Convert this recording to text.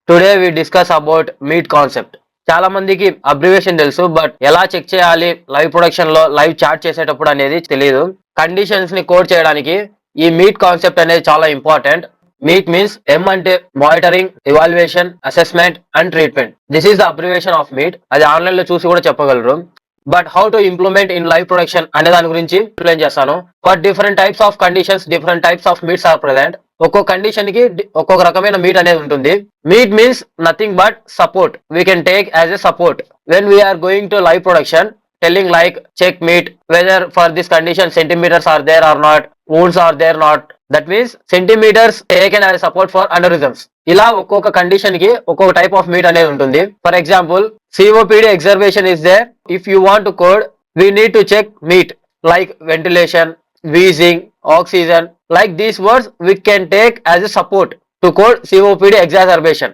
Today we discuss about MEAT concept. చాలా మందికి abbreviation తెలుసు, బట్ ఎలా చెక్ చేయాలి లైవ్ ప్రొడక్షన్ లో లైవ్ చాట్ చేసేటప్పుడు అనేది తెలియదు. కండిషన్స్ ని కోడ్ చేయడానికి ఈ మీట్ కాన్సెప్ట్ అనేది చాలా ఇంపార్టెంట్. మీట్ మీన్స్ ఎం అంటే monitoring, evaluation, assessment and treatment. This is the abbreviation of MEAT. అది ఆన్లైన్ లో చూసి కూడా చెప్పగలరు. But how to implement in live production అనే దాని గురించి ఎక్స్ప్లెయిన్ చేస్తాను. For different types of conditions different types of MEATs are present. ఒక్కో కండిషన్ కి ఒక్కొక్క రకమైన మీట్ అనేది ఉంటుంది. MEAT means nothing but support. We can take as a support when we are going to live production, telling like check meet whether for this condition centimeters are there or not, wounds are there not. That means centimeters taken as support for aneurysms. ఇలా ఒక్కొక్క condition కి ఒక్కొక్క type of meet అనేది ఉంటుంది. For example, COPD exacerbation is there. If you want to code, we need to check meet like ventilation, wheezing, oxygen. Like these words we can take as a support to code COPD exacerbation.